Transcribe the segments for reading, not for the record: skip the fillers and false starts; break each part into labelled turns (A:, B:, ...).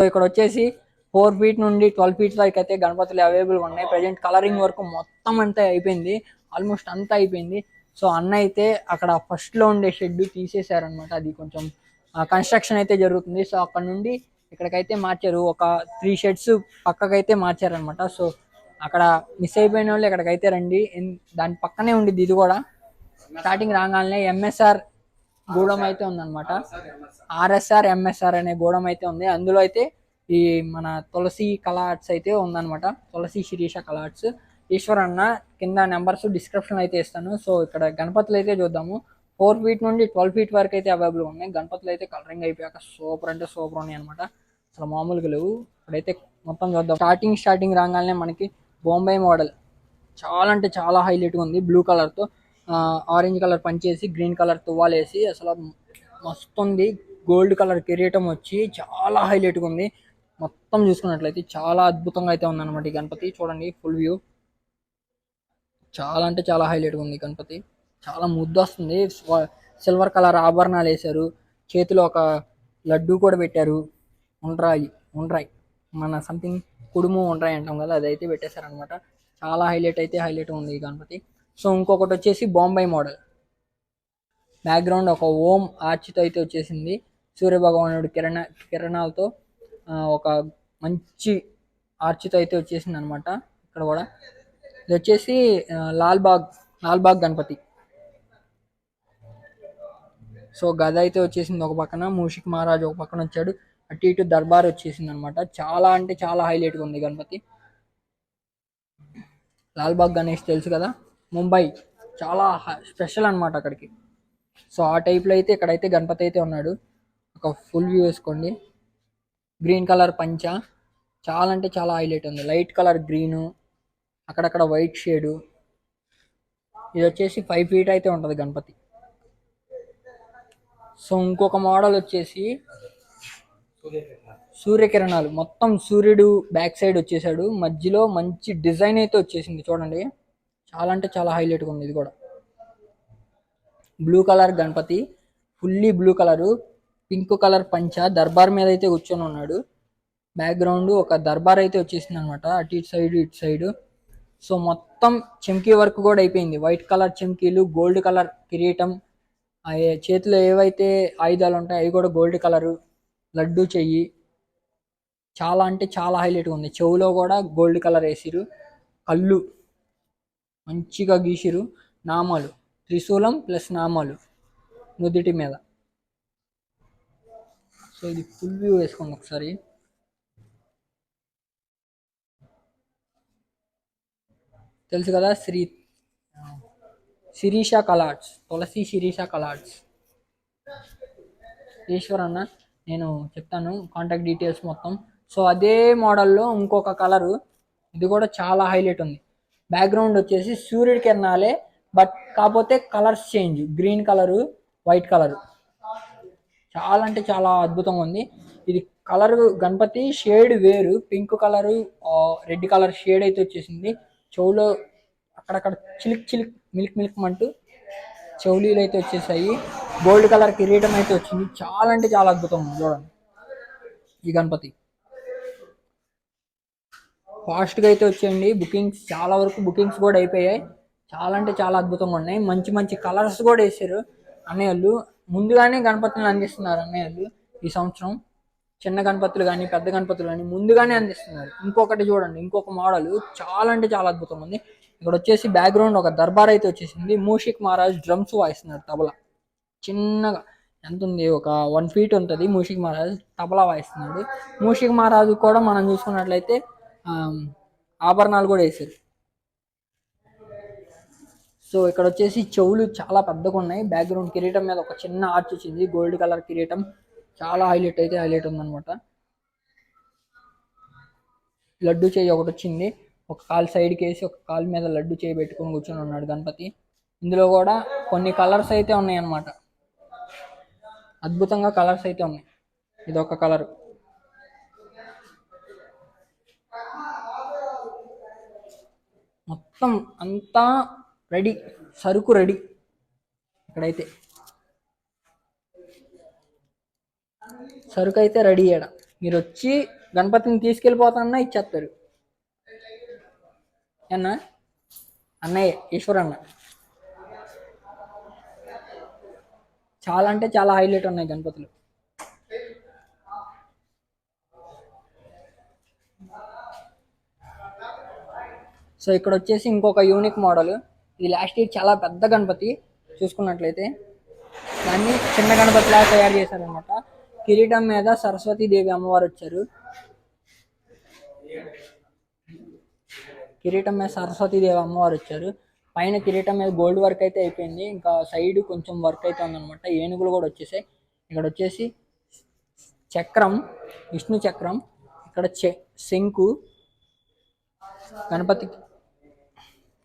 A: So ఇక్కడ వచ్చేసి 4 feet నుండి 12 feet వరకు అయితే గణపతులు అవైలబుల్గా ఉన్నాయి. ప్రజెంట్ కలరింగ్ వర్క్ మొత్తం అంతా అయిపోయింది, ఆల్మోస్ట్ అంతా అయిపోయింది. సో అన్న అయితే అక్కడ ఫస్ట్లో ఉండే షెడ్ తీసేశారనమాట, అది కొంచెం కన్స్ట్రక్షన్ అయితే జరుగుతుంది. సో అక్కడ నుండి ఇక్కడికైతే మార్చారు, ఒక 3 sheds పక్కకైతే మార్చారనమాట. సో అక్కడ మిస్ అయిపోయిన వాళ్ళు ఇక్కడికైతే రండి, దాని పక్కనే ఉండిద్ది ఇది కూడా. స్టార్టింగ్ రాగానే ఎంఎస్ఆర్ గూడెం అయితే ఉందన్నమాట, ఆర్ఎస్ఆర్ ఎంఎస్ఆర్ అనే గూడెం అయితే ఉంది. అందులో అయితే ఈ మన తులసి కళా ఆర్ట్స్ అయితే ఉందన్నమాట, తులసి శిరీష కళా ఆర్ట్స్. ఈశ్వర్ అన్న కింద నెంబర్స్ డిస్క్రిప్షన్ అయితే ఇస్తాను. సో ఇక్కడ గణపతులు అయితే చూద్దాము. 4 feet నుండి 12 feet వరకు అయితే అవైలబుల్ ఉన్నాయి. గణపతులు అయితే కలరింగ్ అయిపోయాక సూపర్ అంటే సూపర్ ఉన్నాయి అనమాట, అసలు మామూలుగా లేవు. ఇప్పుడైతే మొత్తం చూద్దాం. స్టార్టింగ్ రాగానే మనకి బొంబాయి మోడల్ చాలా అంటే చాలా హైలైట్గా ఉంది. బ్లూ కలర్తో ఆరెంజ్ కలర్ పంచేసి గ్రీన్ కలర్ తువ్వాలేసి అసలు మస్తు ఉంది. గోల్డ్ కలర్ కిరీటం వచ్చి చాలా హైలైట్గా ఉంది. మొత్తం చూసుకున్నట్లయితే చాలా అద్భుతంగా అయితే ఉందన్నమాట ఈ గణపతి. చూడండి ఫుల్ వ్యూ, చాలా అంటే చాలా హైలైట్గా ఉంది గణపతి, చాలా ముద్దు వస్తుంది. సిల్వర్ కలర్ ఆభరణాలు వేశారు, చేతిలో ఒక లడ్డు కూడా పెట్టారు, ఉండ్రాయి మన సంథింగ్ కుడుము ఉండ్రాయి అంటాం కదా, అదైతే పెట్టేశారనమాట. చాలా హైలైట్ ఉంది ఈ గణపతి. సో ఇంకొకటి వచ్చేసి బొంబాయి మోడల్, బ్యాక్గ్రౌండ్ ఒక ఓం ఆర్చితో అయితే వచ్చేసింది. సూర్యభగవానుడు కిరణాలతో ఒక మంచి ఆర్చితో అయితే వచ్చేసింది అనమాట. ఇక్కడ కూడా ఇది వచ్చేసి లాల్బాగ్ గణపతి. సో గద అయితే వచ్చేసింది ఒక పక్కన, మూషిక్ మహారాజ్ ఒక పక్కన వచ్చాడు, అటు ఇటు దర్బార్ వచ్చేసింది అనమాట. చాలా అంటే చాలా హైలైట్గా ఉంది గణపతి. లాల్బాగ్ గణేష్ తెలుసు కదా, ముంబై చాలా స్పెషల్ అనమాట అక్కడికి. సో ఆ టైప్లో అయితే ఇక్కడైతే గణపతి అయితే ఉన్నాడు. ఒక ఫుల్ వ్యూ వేసుకోండి. గ్రీన్ కలర్ పంచ చాలా అంటే చాలా హైలైట్ ఉంది, లైట్ కలర్ గ్రీను, అక్కడక్కడ వైట్ షేడు. ఇది వచ్చేసి 5 feet అయితే ఉంటుంది గణపతి. సో ఇంకొక మోడల్ వచ్చేసి సూర్యకిరణాలు, మొత్తం సూర్యుడు బ్యాక్ సైడ్ వచ్చేసాడు, మధ్యలో మంచి డిజైన్ అయితే వచ్చేసింది చూడండి, చాలా అంటే చాలా హైలైట్గా ఉంది. ఇది కూడా blue colour Ganapati, fully blue colour, pink colour పంచ, దర్బార్ మీద అయితే కూర్చొని ఉన్నాడు. బ్యాక్గ్రౌండ్ ఒక దర్బార్ అయితే వచ్చేసింది అనమాట, అటు ఇటు సైడ్. సో మొత్తం చెంకీ వర్క్ కూడా అయిపోయింది, వైట్ కలర్ చెంకీలు, గోల్డ్ కలర్ కిరీటం, చేతిలో ఏవైతే ఆయుధాలు ఉంటాయి అవి కూడా గోల్డ్ కలరు, లడ్డు చెయ్యి, చాలా అంటే చాలా హైలైట్గా ఉంది. చెవులో కూడా గోల్డ్ కలర్ వేసిరు, కళ్ళు మంచిగా గీసిరు, నామాలు త్రిశూలం ప్లస్ నామాలు నుదుటి మీద. సో ఇది ఫుల్ వ్యూ వేసుకోండి ఒకసారి. తెలుసు కదా, శిరీష కలార్ట్స్, తులసి శిరీష కలార్ట్స్. ఈశ్వర్ అన్న నేను చెప్తాను కాంటాక్ట్ డీటెయిల్స్ మొత్తం. సో అదే మోడల్లో ఇంకొక కలరు, ఇది కూడా చాలా హైలైట్ ఉంది. బ్యాక్గ్రౌండ్ వచ్చేసి సూర్యుడి కిరణాలే, బట్ కాకపోతే colours change, green colour, white colour, చాలా అంటే చాలా అద్భుతంగా ఉంది. ఇది కలర్ గణపతి షేడ్ వేరు, pink colour red colour shade అయితే వచ్చేసింది. చెవులో అక్కడక్కడ చిలిక్ మిల్క్ అంటూ చెవులీలు అయితే వచ్చేసాయి, గోల్డ్ కలర్ కిరీటం అయితే వచ్చింది. చాలా అంటే చాలా అద్భుతం ఉంది చూడండి ఈ గణపతి. ఫాస్ట్గా అయితే వచ్చేయండి బుకింగ్స్, చాలా వరకు బుకింగ్స్ కూడా అయిపోయాయి. చాలా అంటే చాలా అద్భుతంగా ఉన్నాయి, మంచి మంచి కలర్స్ కూడా వేసారు అన్నయ్యలు. ముందుగానే గణపతులను అందిస్తున్నారు అన్నయ్యలు ఈ సంవత్సరం. చిన్న గణపతులు కానీ పెద్ద గణపతులు కానీ ముందుగానే అందిస్తున్నారు. ఇంకొకటి చూడండి, ఇంకొక మోడల్ చాలా అంటే చాలా అద్భుతంగా ఉంది. ఇక్కడ వచ్చేసి బ్యాక్గ్రౌండ్ ఒక దర్బార్ అయితే వచ్చేసింది, మూషిక్ మహారాజ్ డ్రమ్స్ వాయిస్తున్నారు, తబలా చిన్నగా ఎంత ఉంది, ఒక 1 feet ఉంటుంది. మూషిక్ మహారాజ్ తబలా వాయిస్తున్నాడు. మూషిక్ మహారాజు కూడా మనం చూసుకున్నట్లయితే ఆభరణాలు కూడా వేసారు. సో ఇక్కడ వచ్చేసి చెవులు చాలా పెద్దగా ఉన్నాయి. బ్యాక్గ్రౌండ్ కిరీటం మీద ఒక చిన్న ఆర్చ్ వచ్చింది, గోల్డ్ కలర్ కిరీటం, చాలా హైలైట్ ఉందన్నమాట. లడ్డు చేయి ఒకటి వచ్చింది, ఒక కాలు సైడ్కి వేసి ఒక కాలు మీద లడ్డు చేయి పెట్టుకొని కూర్చొని ఉన్నాడు గణపతి. ఇందులో కూడా కొన్ని కలర్స్ అయితే ఉన్నాయి అన్నమాట, అద్భుతంగా కలర్స్ అయితే ఉన్నాయి. ఇది ఒక కలర్, మొత్తం అంతా రెడీ, సరుకు రెడీ. ఇక్కడైతే సరుకు అయితే రెడీ అయ్యాడ. మీరు వచ్చి గణపతిని తీసుకెళ్ళిపోతాన్నా ఇచ్చేస్తారు. అన్నా అన్నయ్య ఈశ్వర్ అన్న చాలా అంటే చాలా హైలైట్ ఉన్నాయి గణపతులు. సో ఇక్కడ వచ్చేసి ఇంకొక యూనిక్ మోడల్. ఇది లాస్ట్ ఇయర్ చాలా పెద్ద గణపతి చూసుకున్నట్లయితే, దాన్ని చిన్న గణపతిలా తయారు చేశారనమాట. కిరీటం మీద సరస్వతీదేవి అమ్మవారు వచ్చారు. కిరీటం మీద సరస్వతీదేవి అమ్మవారు వచ్చారు. పైన కిరీటం మీద గోల్డ్ వర్క్ అయితే అయిపోయింది. ఇంకా సైడ్ కొంచెం వర్క్ అయితే ఉందన్నమాట. ఏనుగులు కూడా వచ్చేసాయి. ఇక్కడ వచ్చేసి చక్రం, విష్ణు చక్రం, ఇక్కడ శంకు గణపతికి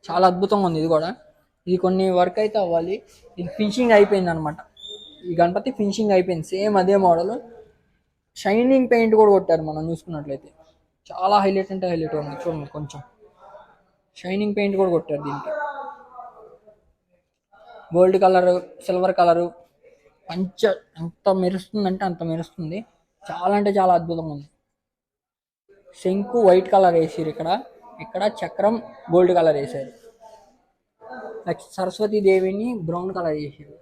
A: చాలా అద్భుతంగా ఉంది. ఇది కూడా ఇది కొన్ని వర్క్ అయితే అవ్వాలి. ఇది ఫినిషింగ్ అయిపోయింది అనమాట. ఈ గణపతి ఫినిషింగ్ అయిపోయింది. సేమ్ అదే మోడల్. షైనింగ్ పెయింట్ కూడా కొట్టారు. మనం చూసుకున్నట్లయితే చాలా హైలైట్ అంటే హైలైట్ ఉంది. చూడండి, కొంచెం షైనింగ్ పెయింట్ కూడా కొట్టారు దీనికి. గోల్డ్ కలరు, సిల్వర్ కలరు, పంచ ఎంత మెరుస్తుందంటే అంత మెరుస్తుంది. చాలా అంటే చాలా అద్భుతంగా ఉంది. శంకు వైట్ కలర్ వేసారు. ఇక్కడ చక్రం గోల్డ్ కలర్ వేసారు. నెక్స్ట్ సరస్వతి దేవిని బ్రౌన్ కలర్ చేసారు.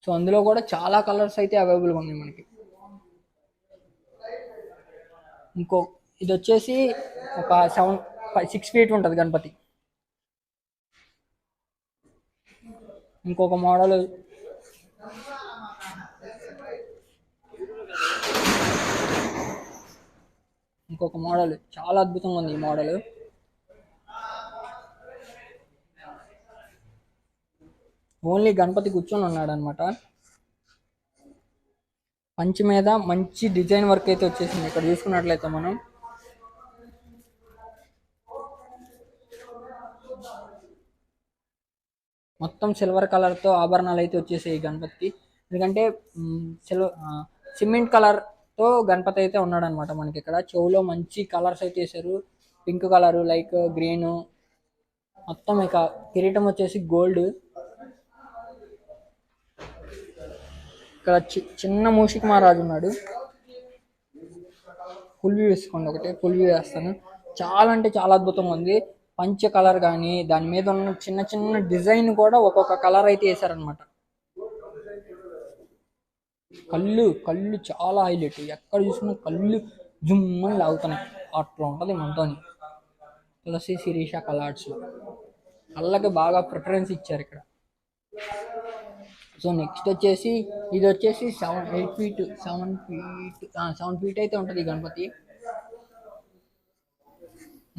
A: సో అందులో కూడా చాలా కలర్స్ అయితే అవైలబుల్గా ఉన్నాయి మనకి. ఇది వచ్చేసి ఒక 6 ఫీట్ ఉంటుంది గణపతి. ఇంకొక మోడల్ చాలా అద్భుతంగా ఉంది. ఈ మోడల్ ఓన్లీ గణపతి కూర్చొని ఉన్నాడు అనమాట. పంచి మీద మంచి డిజైన్ వర్క్ అయితే వచ్చేసింది. ఇక్కడ చూసుకున్నట్లయితే మనం మొత్తం సిల్వర్ కలర్తో ఆభరణాలు అయితే వచ్చేసాయి గణపతికి. ఎందుకంటే సిమెంట్ కలర్తో గణపతి అయితే ఉన్నాడు అనమాట. మనకి ఇక్కడ చెవులో మంచి కలర్స్ అయితే వేసారు. పింక్ కలరు, లైక్ గ్రీను, మొత్తం ఇక కిరీటం వచ్చేసి గోల్డ్. ఇక్కడ చిన్న మూషిక మహారాజు ఉన్నాడు. ఫుల్ వ్యూ వేసుకోండి. ఫుల్ వ్యూ వేస్తాను. చాలా అంటే చాలా అద్భుతంగా ఉంది. పంచ కలర్ కానీ దాని మీద ఉన్న చిన్న చిన్న డిజైన్ కూడా ఒక్కొక్క కలర్ అయితే వేసారనమాట. కళ్ళు చాలా హైలైట్. ఎక్కడ చూసినా కళ్ళు జుమ్మని లాగుతున్నాయి. అట్లా ఉంటుంది మనతోని. తులసి శిరీష కలర్స్ కళ్ళకి బాగా ప్రిఫరెన్స్ ఇచ్చారు ఇక్కడ. సో నెక్స్ట్ వచ్చేసి ఇది వచ్చేసి 7 ఫీట్ అయితే ఉంటుంది ఈ గణపతి.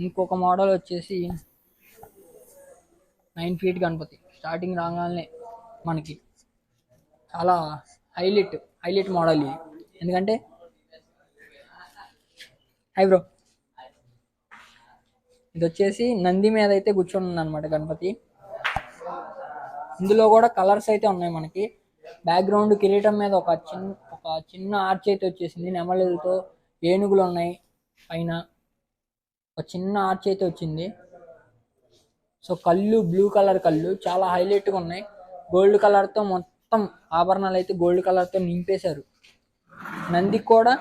A: ఇంకొక మోడల్ వచ్చేసి 9 ఫీట్ గణపతి. స్టార్టింగ్ రాగానే మనకి చాలా హైలైట్ మోడల్ ఇది. ఎందుకంటే బ్రో, ఇది వచ్చేసి నంది మీద అయితే కూర్చొని ఉంది అనమాట గణపతి. ఇందులో కూడా కలర్స్ అయితే ఉన్నాయి మనకి. బ్యాక్గ్రౌండ్ కిరీటం మీద ఒక చిన్న ఆర్చ్ అయితే వచ్చేసింది. నెమలితో ఏనుగులు ఉన్నాయి. పైన ఒక చిన్న ఆర్చ్ అయితే వచ్చింది. సో బ్లూ కలర్ కళ్ళు చాలా హైలైట్గా ఉన్నాయి. గోల్డ్ కలర్తో మొత్తం ఆభరణాలు అయితే గోల్డ్ కలర్తో నింపేశారు. నందికి కూడా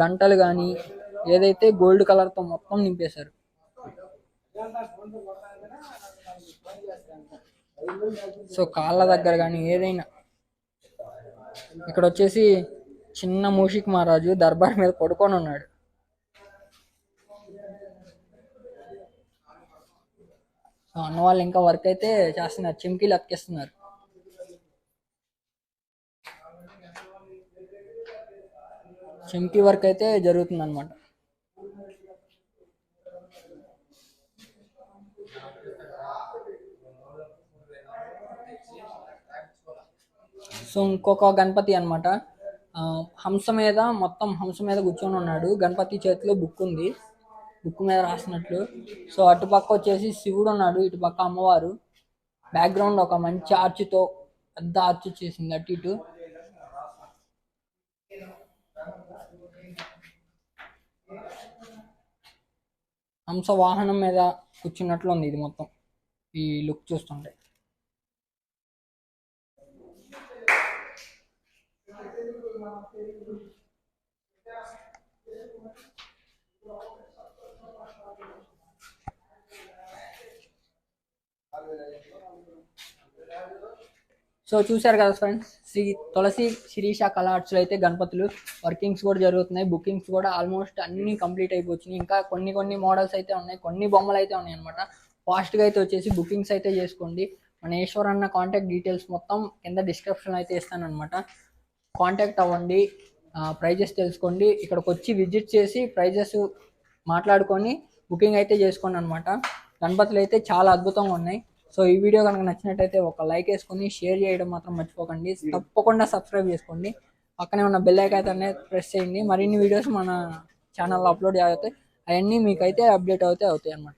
A: గంటలు కానీ ఏదైతే గోల్డ్ కలర్తో మొత్తం నింపేశారు. సో కాళ్ళ దగ్గర కానీ ఏదైనా. ఇక్కడ వచ్చేసి చిన్న మూషిక్ మహారాజు దర్బార్ మీద పడుకొని ఉన్నాడు. సో అన్న వాళ్ళు ఇంకా వర్క్ అయితే చేస్తున్నారు. చిమ్కీలు అతికిస్తున్నారు. చిమ్కీ వర్క్ అయితే జరుగుతుంది అనమాట. సో ఇంకొక గణపతి అనమాట. హంస మీద కూర్చొని ఉన్నాడు. గణపతి చేతిలో బుక్ ఉంది. బుక్ మీద రాసినట్లు. సో అటుపక్క వచ్చేసి శివుడు ఉన్నాడు. ఇటుపక్క అమ్మవారు. బ్యాక్గ్రౌండ్ ఒక మంచి ఆర్చ్తో పెద్ద ఆర్చ్ చేసింది అటు ఇటు. హంస వాహనం మీద కూర్చున్నట్లు ఉంది ఇది మొత్తం. ఈ లుక్ చూస్తుంటే. సో చూశారు కదా ఫ్రెండ్స్, శ్రీ తులసి శిరీష కళార్ట్స్లో అయితే గణపతులు వర్కింగ్స్ కూడా జరుగుతున్నాయి. బుకింగ్స్ కూడా ఆల్మోస్ట్ అన్నీ కంప్లీట్ అయిపోతున్నాయి. ఇంకా కొన్ని మోడల్స్ అయితే ఉన్నాయి, కొన్ని బొమ్మలు అయితే ఉన్నాయి అనమాట. ఫాస్ట్గా అయితే వచ్చేసి బుకింగ్స్ అయితే చేసుకోండి. మన ఈశ్వర్ అన్న కాంటాక్ట్ డీటెయిల్స్ మొత్తం కింద డిస్క్రిప్షన్ అయితే ఇస్తాను అనమాట. కాంటాక్ట్ అవ్వండి, ప్రైజెస్ తెలుసుకోండి, ఇక్కడికి వచ్చి విజిట్ చేసి ప్రైజెస్ మాట్లాడుకొని బుకింగ్ అయితే చేసుకోండి అనమాట. గణపతులు అయితే చాలా అద్భుతంగా ఉన్నాయి. సో ఈ వీడియో కనుక నచ్చినట్టయితే ఒక లైక్ వేసుకొని షేర్ చేయడం మాత్రం మర్చిపోకండి. తప్పకుండా సబ్స్క్రైబ్ చేసుకోండి. పక్కనే ఉన్న బెల్ ఐకాన్ అనేది ప్రెస్ చేయండి. మరిన్ని వీడియోస్ మన ఛానల్లో అప్లోడ్ అవుతాయి. అవన్నీ మీకైతే అప్డేట్ అవుతాయి అనమాట.